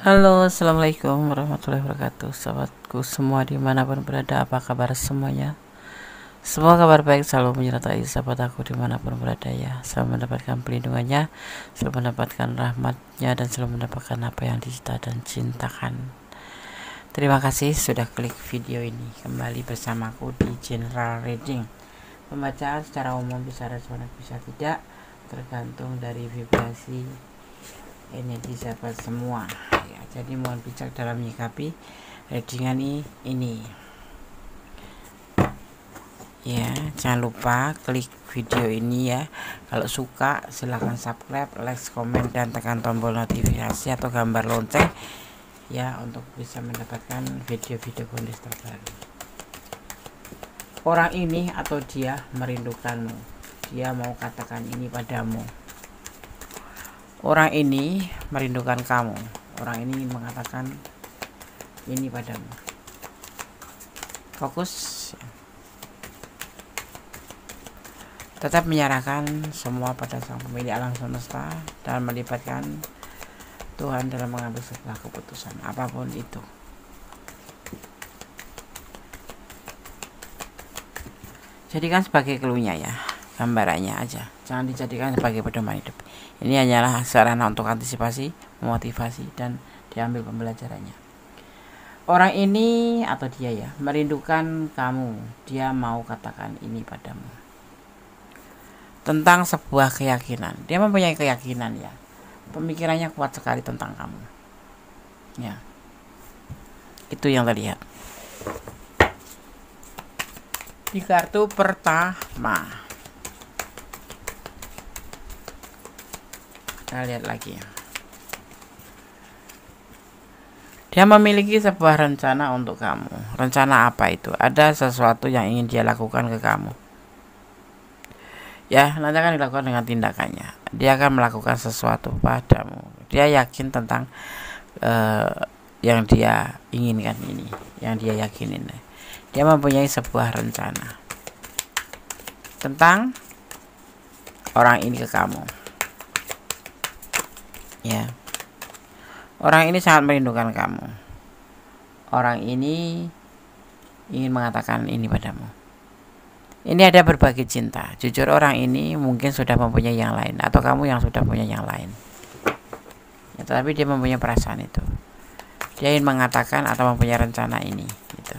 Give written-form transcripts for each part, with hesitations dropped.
Halo, assalamualaikum warahmatullahi wabarakatuh. Sahabatku semua dimanapun berada, apa kabar semuanya? Semua kabar baik selalu menyertai sahabat aku dimanapun berada ya. Selalu mendapatkan pelindungannya, selalu mendapatkan rahmatnya, dan selalu mendapatkan apa yang dicita dan cintakan. Terima kasih sudah klik video ini. Kembali bersamaku di General Reading. Pembacaan secara umum bisa resonan bisa tidak, tergantung dari vibrasi energi sahabat semua ya. Jadi mohon bijak dalam menyikapi readingan ini ya. Jangan lupa klik video ini ya. Kalau suka silahkan subscribe, like, komen, dan tekan tombol notifikasi atau gambar lonceng ya, untuk bisa mendapatkan video-video bonus terbaru. Orang ini atau dia merindukanmu. Dia mau katakan ini padamu. Orang ini merindukan kamu. Orang ini ingin mengatakan ini padamu. Fokus. Tetap menyerahkan semua pada Sang Pemilik alam semesta dan melibatkan Tuhan dalam mengambil segala keputusan apapun itu. Jadikan sebagai clue-nya ya, gambarannya aja. Jangan dijadikan sebagai pedoman hidup. Ini hanyalah sarana untuk antisipasi, memotivasi, dan diambil pembelajarannya. Orang ini atau dia ya merindukan kamu. Dia mau katakan ini padamu tentang sebuah keyakinan. Dia mempunyai keyakinan ya. Pemikirannya kuat sekali tentang kamu. Ya. Itu yang terlihat di kartu pertama. Kita lihat lagi ya. Dia memiliki sebuah rencana untuk kamu. Rencana apa itu? Ada sesuatu yang ingin dia lakukan ke kamu. Ya, nanti akan dilakukan dengan tindakannya. Dia akan melakukan sesuatu padamu. Dia yakin tentang yang dia inginkan ini, yang dia yakinin. Dia mempunyai sebuah rencana tentang orang ini ke kamu. Ya. Orang ini sangat merindukan kamu. Orang ini ingin mengatakan ini padamu. Ini ada berbagi cinta. Jujur orang ini mungkin sudah mempunyai yang lain, atau kamu yang sudah punya yang lain ya, tetapi dia mempunyai perasaan itu. Dia ingin mengatakan atau mempunyai rencana ini gitu.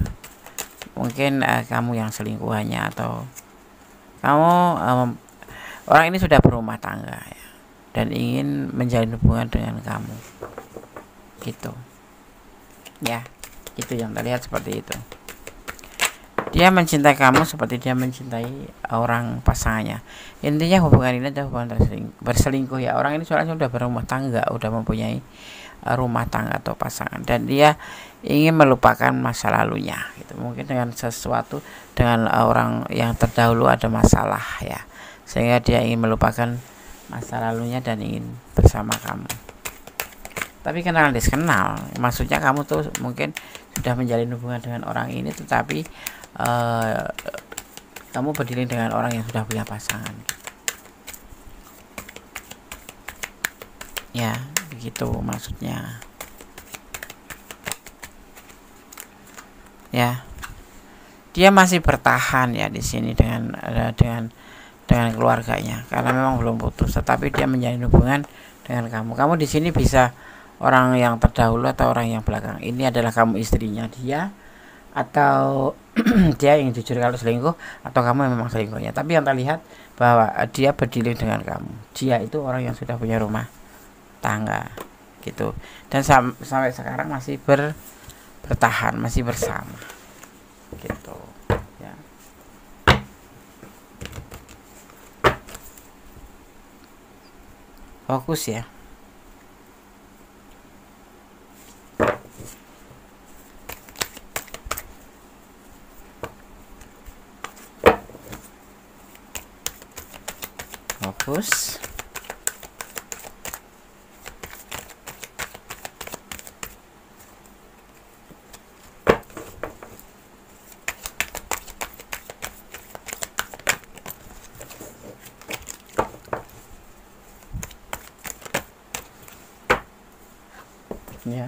Mungkin kamu yang selingkuhannya, atau kamu orang ini sudah berumah tangga ya, dan ingin menjalin hubungan dengan kamu gitu ya. Itu yang terlihat seperti itu. Dia mencintai kamu seperti dia mencintai orang pasangannya. Intinya hubungan ini adalah hubungan berselingkuh ya. Orang ini soalnya sudah berumah tangga, udah mempunyai rumah tangga atau pasangan, dan dia ingin melupakan masa lalunya gitu. Mungkin dengan sesuatu, dengan orang yang terdahulu ada masalah ya, sehingga dia ingin melupakan masa lalunya dan ingin bersama kamu. Tapi kenal kenal, maksudnya kamu tuh mungkin sudah menjalin hubungan dengan orang ini, tetapi kamu berdiri dengan orang yang sudah punya pasangan ya, begitu maksudnya ya. Dia masih bertahan ya di sini dengan keluarganya, karena memang belum putus, tetapi dia menjalin hubungan dengan kamu. Kamu di sini bisa orang yang terdahulu atau orang yang belakang. Ini adalah kamu istrinya dia, atau dia yang jujur kalau selingkuh, atau kamu yang memang selingkuhnya. Tapi yang terlihat bahwa dia berdiri dengan kamu. Dia itu orang yang sudah punya rumah tangga gitu, dan sampai sekarang masih bertahan, masih bersama gitu ya. Fokus ya. Fokus. Ya.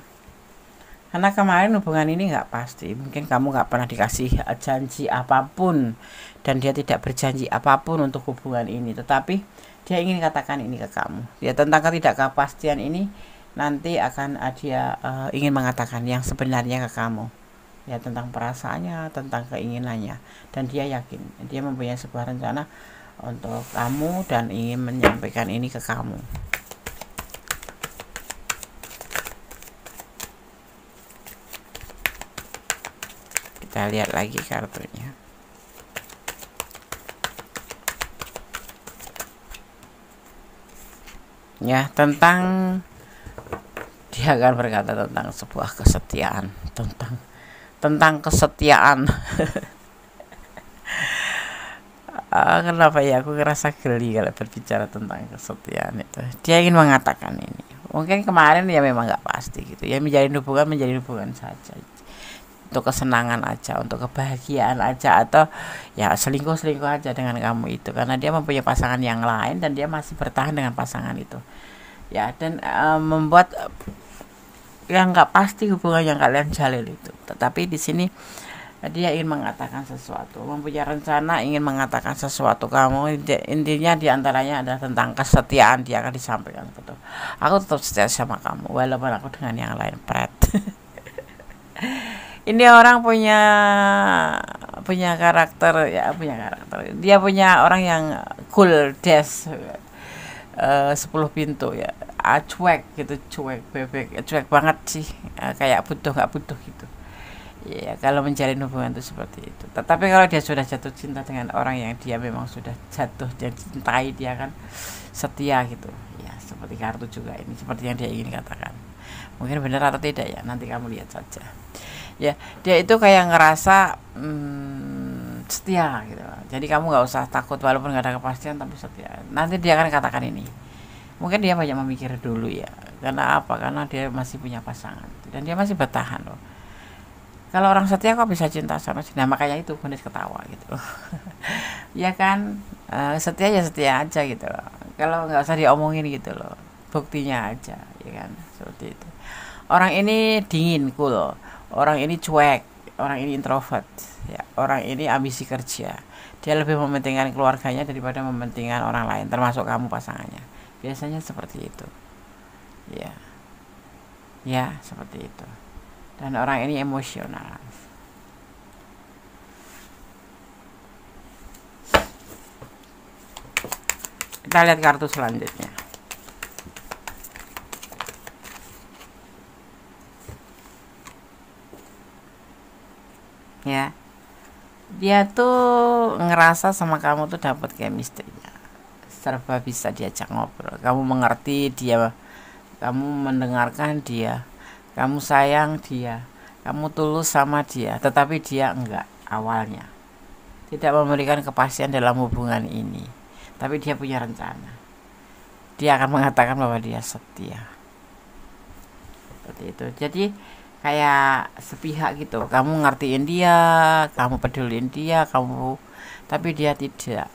Karena kemarin hubungan ini nggak pasti, mungkin kamu nggak pernah dikasih janji apapun, dan dia tidak berjanji apapun untuk hubungan ini, tetapi dia ingin katakan ini ke kamu. Ya, tentang ketidakpastian ini nanti akan dia ingin mengatakan yang sebenarnya ke kamu, ya, tentang perasaannya, tentang keinginannya, dan dia yakin dia mempunyai sebuah rencana untuk kamu dan ingin menyampaikan ini ke kamu. Kita lihat lagi kartunya. Ya, tentang dia akan berkata tentang sebuah kesetiaan, tentang kesetiaan. Kenapa ya aku ngerasa geli kalau berbicara tentang kesetiaan itu. Dia ingin mengatakan ini. Mungkin kemarin ya memang nggak pasti gitu. Ya, menjalin hubungan saja. Untuk kesenangan aja, untuk kebahagiaan aja, atau ya selingkuh aja dengan kamu itu, karena dia mempunyai pasangan yang lain dan dia masih bertahan dengan pasangan itu. Ya, dan membuat yang nggak pasti hubungan yang kalian jalin itu. Tetapi di sini dia ingin mengatakan sesuatu, mempunyai rencana ingin mengatakan sesuatu kamu. Intinya diantaranya adalah tentang kesetiaan. Dia akan disampaikan, betul, aku tetap setia sama kamu walaupun aku dengan yang lain, pret. Ini orang punya karakter, ya, dia punya orang yang cool, des, 10 pintu ya, cuek gitu, cuek bebek, cuek banget sih, kayak nggak butuh gitu. Ya, kalau menjalin hubungan itu seperti itu. Tetapi kalau dia sudah jatuh cinta dengan orang yang dia memang sudah jatuh dan cintai, dia kan setia gitu. Ya, seperti kartu juga ini, seperti yang dia ingin katakan. Mungkin benar atau tidak ya, nanti kamu lihat saja. Ya, dia itu kayak ngerasa setia gitu. Jadi kamu nggak usah takut walaupun nggak ada kepastian, tapi setia. Nanti dia akan katakan ini. Mungkin dia banyak memikir dulu ya. Karena apa? Karena dia masih punya pasangan dan dia masih bertahan loh. Kalau orang setia kok bisa cinta sama sih? Nah, makanya itu Gunis ketawa gitu. Ya kan, setia ya setia aja gitu loh. Kalau nggak usah diomongin gitu loh, buktinya aja, ya kan, seperti itu. Orang ini dingin, cool. Orang ini cuek. Orang ini introvert. Ya, orang ini ambisi kerja. Dia lebih mementingkan keluarganya daripada mementingkan orang lain, termasuk kamu pasangannya. Biasanya seperti itu. Ya, ya seperti itu. Dan orang ini emosional. Kita lihat kartu selanjutnya. Ya, dia tuh ngerasa sama kamu tuh dapat chemistry-nya, serba bisa diajak ngobrol, kamu mengerti dia, kamu mendengarkan dia, kamu sayang dia, kamu tulus sama dia. Tetapi dia enggak, awalnya tidak memberikan kepastian dalam hubungan ini, tapi dia punya rencana. Dia akan mengatakan bahwa dia setia, seperti itu. Jadi kayak sepihak gitu, kamu ngertiin dia, kamu peduliin dia, tapi dia tidak,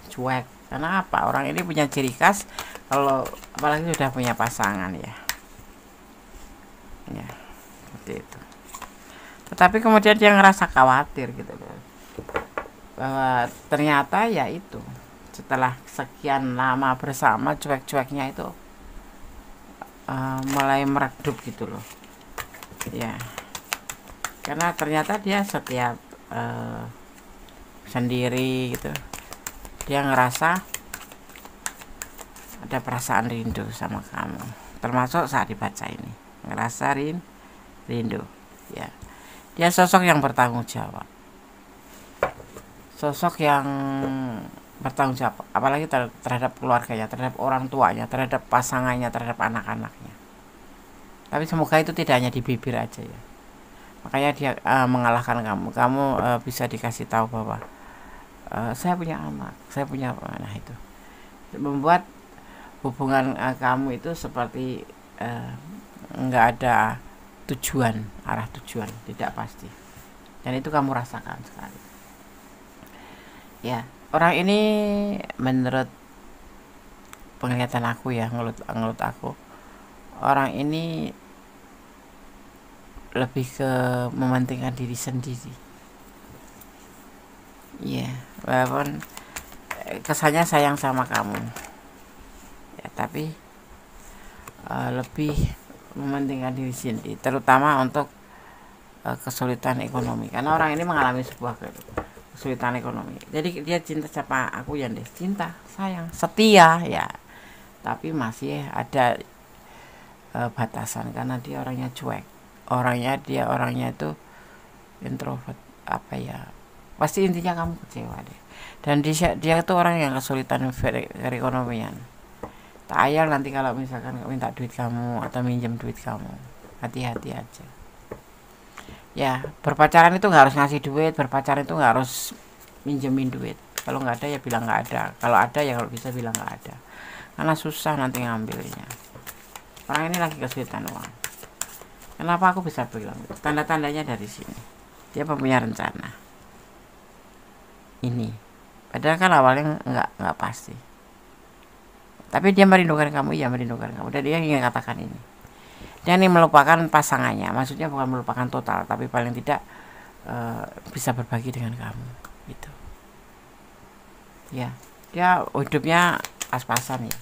cuek. Karena apa? Orang ini punya ciri khas, kalau apalagi sudah punya pasangan ya, seperti itu. Tetapi kemudian dia ngerasa khawatir gitu loh, bahwa ternyata ya itu, setelah sekian lama bersama, cuek-cueknya itu mulai meredup gitu loh. Ya, karena ternyata dia setiap sendiri gitu, dia ngerasa ada perasaan rindu sama kamu, termasuk saat dibaca ini ngerasa rindu. Ya, dia sosok yang bertanggung jawab, apalagi terhadap keluarganya, terhadap orang tuanya, terhadap pasangannya, terhadap anak-anaknya. Tapi semoga itu tidak hanya di bibir aja ya. Makanya dia mengalahkan kamu bisa dikasih tahu bahwa saya punya anak, saya punya apa. Nah, itu membuat hubungan kamu itu seperti nggak ada arah tujuan, tidak pasti. Dan itu kamu rasakan sekali. Ya, orang ini menurut penglihatan aku ya, ngelut aku, orang ini lebih ke mementingkan diri sendiri. Iya, walaupun kesannya sayang sama kamu ya, tapi lebih mementingkan diri sendiri, terutama untuk kesulitan ekonomi, karena orang ini mengalami sebuah kesulitan ekonomi. Jadi dia cinta siapa aku ya, deh, cinta, sayang, setia ya, tapi masih ada batasan, karena dia orangnya cuek, orangnya itu introvert, apa ya, pasti intinya kamu kecewa deh. Dan dia itu orang yang kesulitan perekonomian. Tak ayal nanti kalau misalkan minta duit kamu atau minjem duit kamu, hati-hati aja ya. Berpacaran itu nggak harus ngasih duit, berpacaran itu nggak harus minjemin duit. Kalau nggak ada ya bilang nggak ada, kalau ada ya kalau bisa bilang nggak ada, karena susah nanti ngambilnya. Orang ini lagi kesulitan uang. Kenapa aku bisa bilang itu? Tanda-tandanya dari sini, dia punya rencana ini, padahal kan awalnya nggak pasti, tapi dia merindukan kamu, iya merindukan kamu, dan dia ingin katakan ini. Dia ingin melupakan pasangannya, maksudnya bukan melupakan total, tapi paling tidak bisa berbagi dengan kamu gitu ya. Dia hidupnya pas-pasan ya,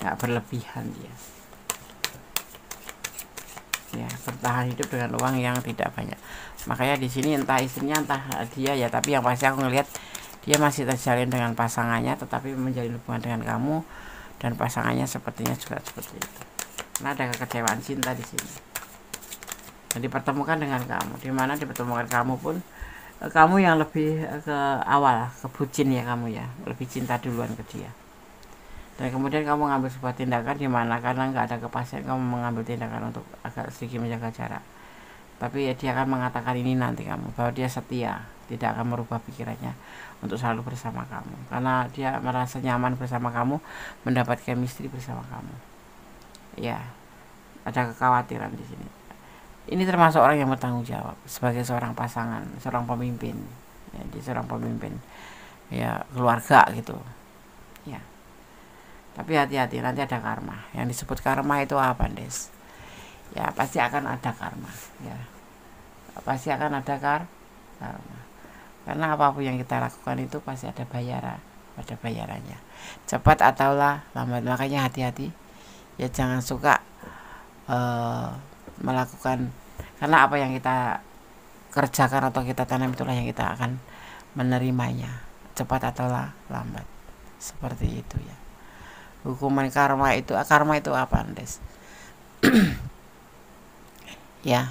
nggak berlebihan dia ya, bertahan hidup dengan uang yang tidak banyak. Makanya di sini entah istrinya entah dia ya, tapi yang pasti aku ngelihat dia masih terjalin dengan pasangannya, tetapi menjalin hubungan dengan kamu, dan pasangannya sepertinya juga seperti itu. Karena ada kekecewaan cinta di sini. Dan dipertemukan dengan kamu, dimana dipertemukan kamu pun kamu yang lebih ke awal, ke bucin ya kamu ya, lebih cinta duluan ke dia. Dan kemudian kamu mengambil sebuah tindakan dimana karena nggak ada kepastian, kamu mengambil tindakan untuk agak sedikit menjaga jarak. Tapi ya dia akan mengatakan ini nanti kamu, bahwa dia setia, tidak akan merubah pikirannya untuk selalu bersama kamu, karena dia merasa nyaman bersama kamu, mendapat chemistry bersama kamu ya. Ada kekhawatiran di sini. Ini termasuk orang yang bertanggung jawab sebagai seorang pasangan, seorang pemimpin ya, dia seorang pemimpin ya, keluarga gitu ya. Tapi hati-hati, nanti ada karma. Yang disebut karma itu apa, Des? Ya pasti akan ada karma ya, pasti akan ada karma, karena apapun yang kita lakukan itu pasti ada bayarannya, cepat atau lambat. Makanya hati-hati ya, jangan suka melakukan, karena apa yang kita kerjakan atau kita tanam itulah yang kita akan menerimanya, cepat atau lambat, seperti itu ya. Hukuman karma itu apa, Des? Ya,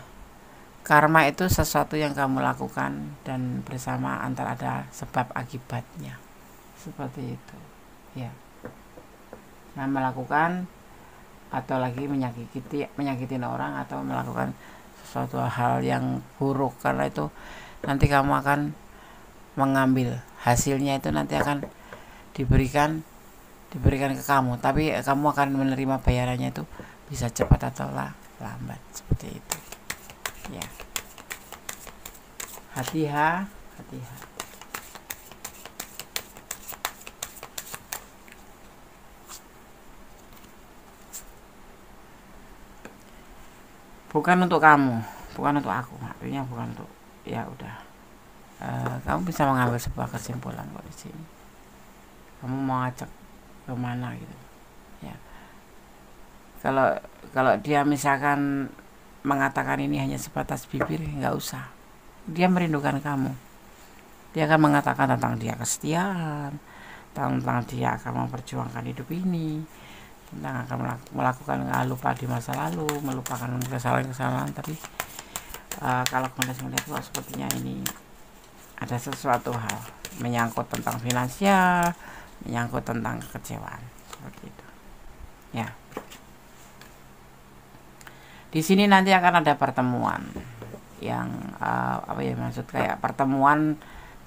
karma itu sesuatu yang kamu lakukan dan bersama, antara ada sebab akibatnya, seperti itu ya. Nah, melakukan atau lagi menyakitin orang atau melakukan sesuatu hal yang buruk, karena itu nanti kamu akan mengambil hasilnya, itu nanti akan diberikan ke kamu, tapi kamu akan menerima bayarannya itu bisa cepat atau lambat, seperti itu ya. Hati-hati. Bukan untuk kamu, bukan untuk aku, artinya bukan untuk, ya udah, kamu bisa mengambil sebuah kesimpulan kok di sini. Kamu mau ngajak kemana gitu ya. Kalau dia misalkan mengatakan ini hanya sebatas bibir, nggak usah. Dia merindukan kamu, dia akan mengatakan tentang dia kesetiaan, tentang dia akan memperjuangkan hidup ini, tentang akan melakukan lupa di masa lalu, melupakan kesalahan-kesalahan. Tapi kalau kondisi melihat kok sepertinya ini ada sesuatu hal menyangkut tentang finansial, menyangkut tentang kekecewaan, seperti itu ya. Di sini nanti akan ada pertemuan yang apa ya, maksud kayak pertemuan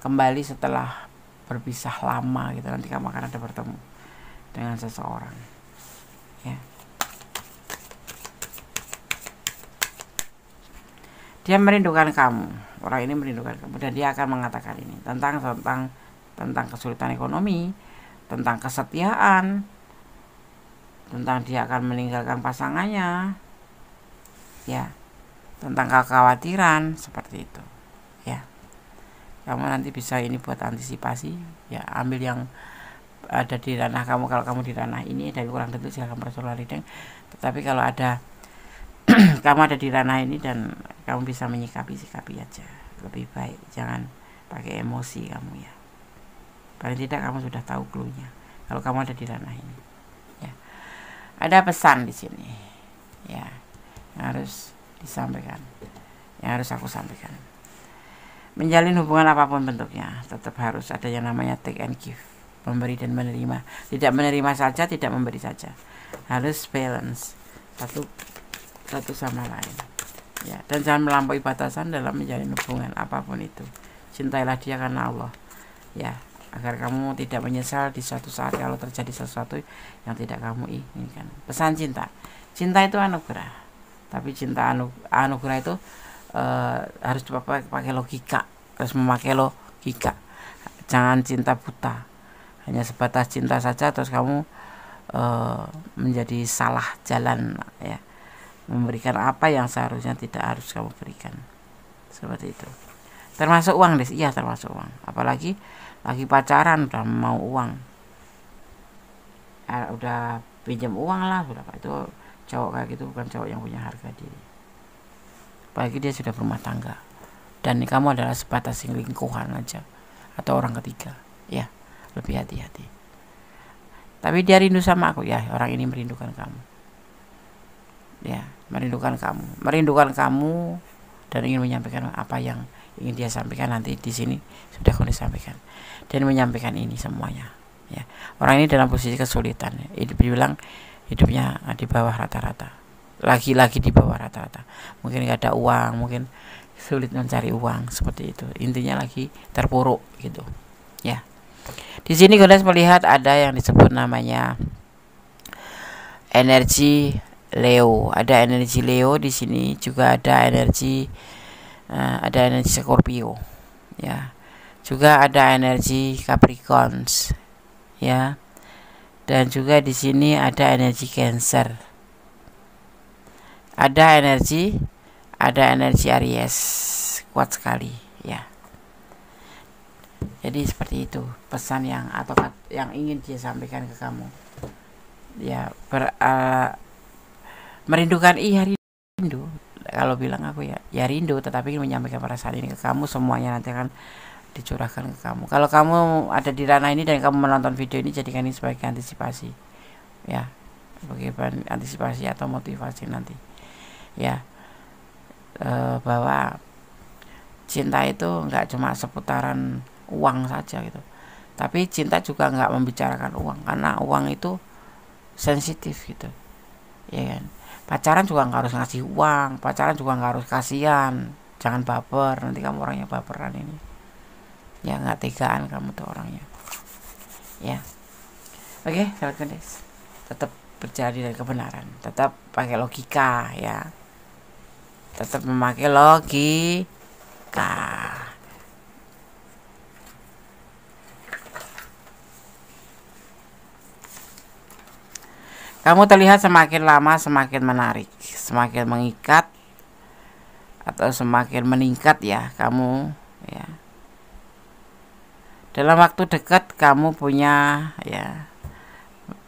kembali setelah berpisah lama gitu. Nanti kamu akan ada bertemu dengan seseorang ya. Dia merindukan kamu, orang ini merindukan kamu, dan dia akan mengatakan ini tentang kesulitan ekonomi, tentang kesetiaan, tentang dia akan meninggalkan pasangannya ya. tentang kekhawatiran seperti itu ya. Kamu nanti bisa ini buat antisipasi ya, ambil yang ada di ranah kamu. Kalau kamu di ranah ini dari kurang tentu silahkan personal reading, tetapi kalau ada kamu ada di ranah ini dan kamu bisa sikapi aja lebih baik, jangan pakai emosi kamu ya. Paling tidak kamu sudah tahu clue-nya kalau kamu ada di ranah ini ya. Ada pesan di sini ya yang harus disampaikan, yang harus aku sampaikan. Menjalin hubungan apapun bentuknya tetap harus ada yang namanya take and give, memberi dan menerima. Tidak menerima saja, tidak memberi saja, harus balance satu sama lain ya. Dan jangan melampaui batasan dalam menjalin hubungan apapun itu. Cintailah dia karena Allah ya, agar kamu tidak menyesal di suatu saat kalau terjadi sesuatu yang tidak kamu inginkan. Pesan cinta itu anugerah, tapi cinta anugerah itu harus pakai logika, harus memakai logika. Jangan cinta buta, hanya sebatas cinta saja terus kamu menjadi salah jalan ya, memberikan apa yang seharusnya tidak harus kamu berikan, seperti itu. Termasuk uang deh, iya termasuk uang. Apalagi lagi pacaran udah mau uang, udah pinjam uang lah, sudah itu cowok kayak gitu bukan cowok yang punya harga diri. Apalagi dia sudah berumah tangga dan kamu adalah sebatas lingkungan aja atau orang ketiga ya, lebih hati-hati. Tapi dia rindu sama aku ya, orang ini merindukan kamu ya, merindukan kamu dan ingin menyampaikan apa yang ingin dia sampaikan. Nanti di sini sudah aku sampaikan dan menyampaikan ini semuanya ya. Orang ini dalam posisi kesulitan ya. Dibilang hidupnya di bawah rata-rata, lagi-lagi di bawah rata-rata, mungkin gak ada uang, mungkin sulit mencari uang, seperti itu. Intinya lagi terpuruk gitu ya. Di sini Gondes melihat ada yang disebut namanya energi Leo. Ada energi Leo di sini, juga ada energi Scorpio ya, juga ada energi Capricorns ya, dan juga di sini ada energi Cancer, ada energi Aries, kuat sekali ya. Jadi seperti itu pesan yang ingin dia sampaikan ke kamu ya. Merindukan, iya rindu. Kalau bilang aku ya rindu, tetapi ingin menyampaikan perasaan ini ke kamu, semuanya nanti akan dicurahkan ke kamu. Kalau kamu ada di ranah ini dan kamu menonton video ini, jadikan ini sebagai antisipasi ya, sebagai antisipasi atau motivasi nanti ya, bahwa cinta itu nggak cuma seputaran uang saja gitu, tapi cinta juga nggak membicarakan uang, karena uang itu sensitif gitu ya kan. Pacaran juga nggak harus ngasih uang, pacaran juga nggak harus kasihan, jangan baper, nanti kamu orangnya baperan ini ya, nggak tegaan kamu tuh orangnya ya. Oke, sahabat Gondes, tetap berjalan dari kebenaran, tetap pakai logika ya, tetap memakai logika. Kamu terlihat semakin lama semakin menarik, semakin mengikat atau semakin meningkat ya kamu ya. Dalam waktu dekat kamu punya ya,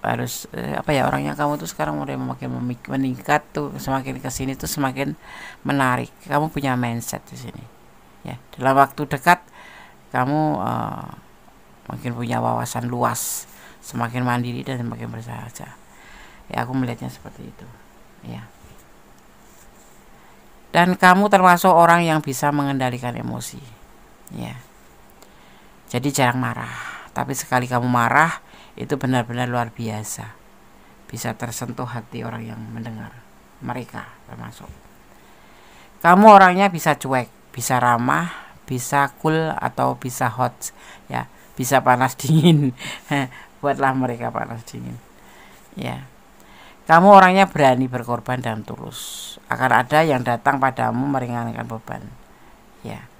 harus orangnya kamu tuh sekarang udah makin meningkat tuh, semakin kesini tuh semakin menarik. Kamu punya mindset di sini ya. Dalam waktu dekat kamu makin punya wawasan luas, semakin mandiri dan semakin bersahaja ya. Aku melihatnya seperti itu ya. Dan kamu termasuk orang yang bisa mengendalikan emosi ya. Jadi jarang marah, tapi sekali kamu marah itu benar-benar luar biasa, bisa tersentuh hati orang yang mendengar, mereka termasuk. Kamu orangnya bisa cuek, bisa ramah, bisa cool atau bisa hot ya, bisa panas dingin. Buatlah mereka panas dingin ya. Kamu orangnya berani berkorban dan tulus. Akan ada yang datang padamu meringankan beban ya.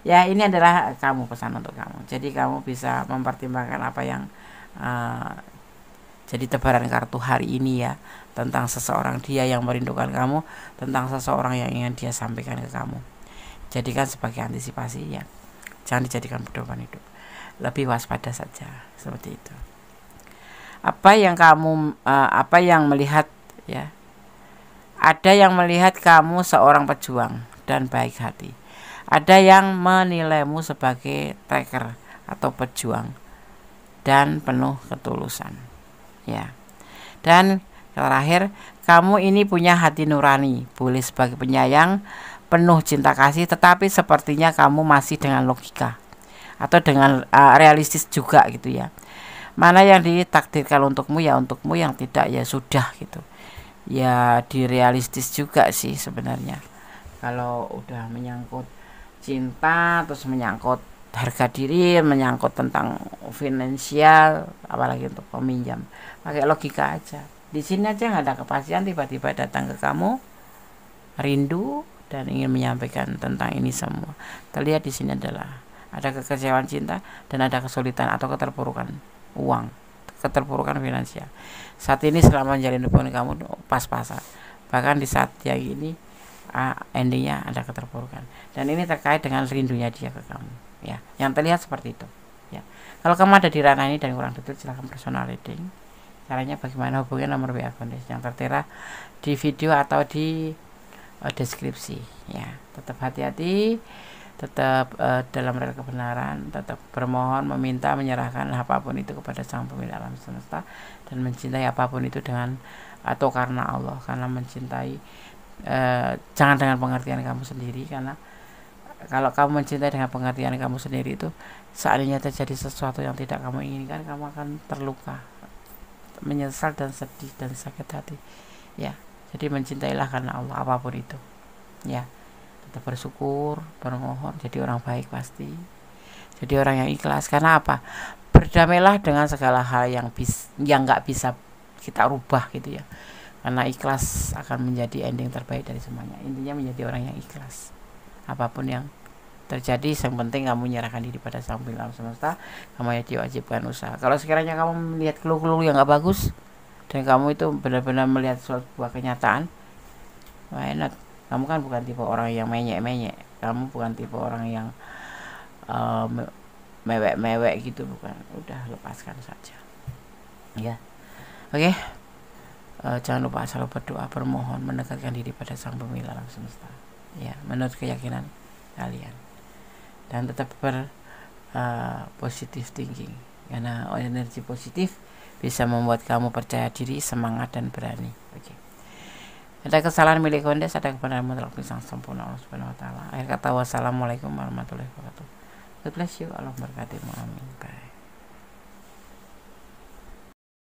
Ya, ini adalah kamu, pesan untuk kamu. Jadi kamu bisa mempertimbangkan apa yang jadi tebaran kartu hari ini ya. tentang seseorang, dia yang merindukan kamu, tentang seseorang yang ingin dia sampaikan ke kamu. Jadikan sebagai antisipasi ya. Jangan dijadikan pedoman hidup. Lebih waspada saja seperti itu. Apa yang melihat ya. Ada yang melihat kamu seorang pejuang dan baik hati. Ada yang menilaimu sebagai tracker atau pejuang dan penuh ketulusan. Ya. Dan terakhir, kamu ini punya hati nurani, boleh sebagai penyayang, penuh cinta kasih, tetapi sepertinya kamu masih dengan logika atau dengan realistis juga gitu ya. Mana yang ditakdirkan untukmu ya untukmu, yang tidak ya sudah gitu. Ya direalistis juga sih sebenarnya. Kalau udah menyangkut cinta, terus menyangkut harga diri, menyangkut tentang finansial, apalagi untuk peminjam, pakai logika aja. Di sini aja nggak ada kepastian, tiba-tiba datang ke kamu rindu dan ingin menyampaikan tentang ini semua. Terlihat di sini adalah ada kekecewaan cinta dan ada kesulitan atau keterpurukan uang, keterpurukan finansial. Saat ini selama menjalin hubungan kamu pas-pasan, bahkan di saat yang ini endingnya ada keterpurukan, dan ini terkait dengan rindunya dia ke kamu ya, yang terlihat seperti itu ya. Kalau kamu ada di ranah ini dan kurang detail, silahkan personal reading. Caranya bagaimana, hubungi nomor WA Gondes yang tertera di video atau di deskripsi ya. Tetap hati-hati, tetap dalam rel kebenaran, tetap bermohon, meminta, menyerahkan apapun itu kepada Sang Pemilik alam semesta, dan mencintai apapun itu dengan atau karena Allah, karena mencintai jangan dengan pengertian kamu sendiri, karena kalau kamu mencintai dengan pengertian kamu sendiri itu, seandainya terjadi sesuatu yang tidak kamu inginkan, kamu akan terluka, menyesal dan sedih dan sakit hati ya. Jadi mencintailah karena Allah apapun itu ya. Tetap bersyukur, bermohon, jadi orang baik pasti, jadi orang yang ikhlas. Karena apa? Berdamailah dengan segala hal yang nggak bisa kita rubah gitu ya, karena ikhlas akan menjadi ending terbaik dari semuanya. Intinya menjadi orang yang ikhlas apapun yang terjadi. Yang penting kamu menyerahkan diri pada Sang Pemilik alam semesta. Kamu diwajibkan usaha. Kalau sekiranya kamu melihat keluh-keluh yang gak bagus dan kamu itu benar-benar melihat sebuah kenyataan, why not? Kamu kan bukan tipe orang yang menyek-menyek, kamu bukan tipe orang yang mewek-mewek gitu, bukan. Udah, lepaskan saja ya. Oke. Jangan lupa selalu berdoa, bermohon, mendekatkan diri pada Sang Pemilik alam semesta ya, menurut keyakinan kalian. Dan tetap positive thinking, karena energi positif bisa membuat kamu percaya diri, semangat, dan berani. Oke. Ada kesalahan milik Gondes, ada kebenaran mutlak Sang sempurna Allah Subhanahu wa taala. Akhir kata, wassalamualaikum warahmatullahi wabarakatuh. God bless you, Allah berkati. Amin. Bye.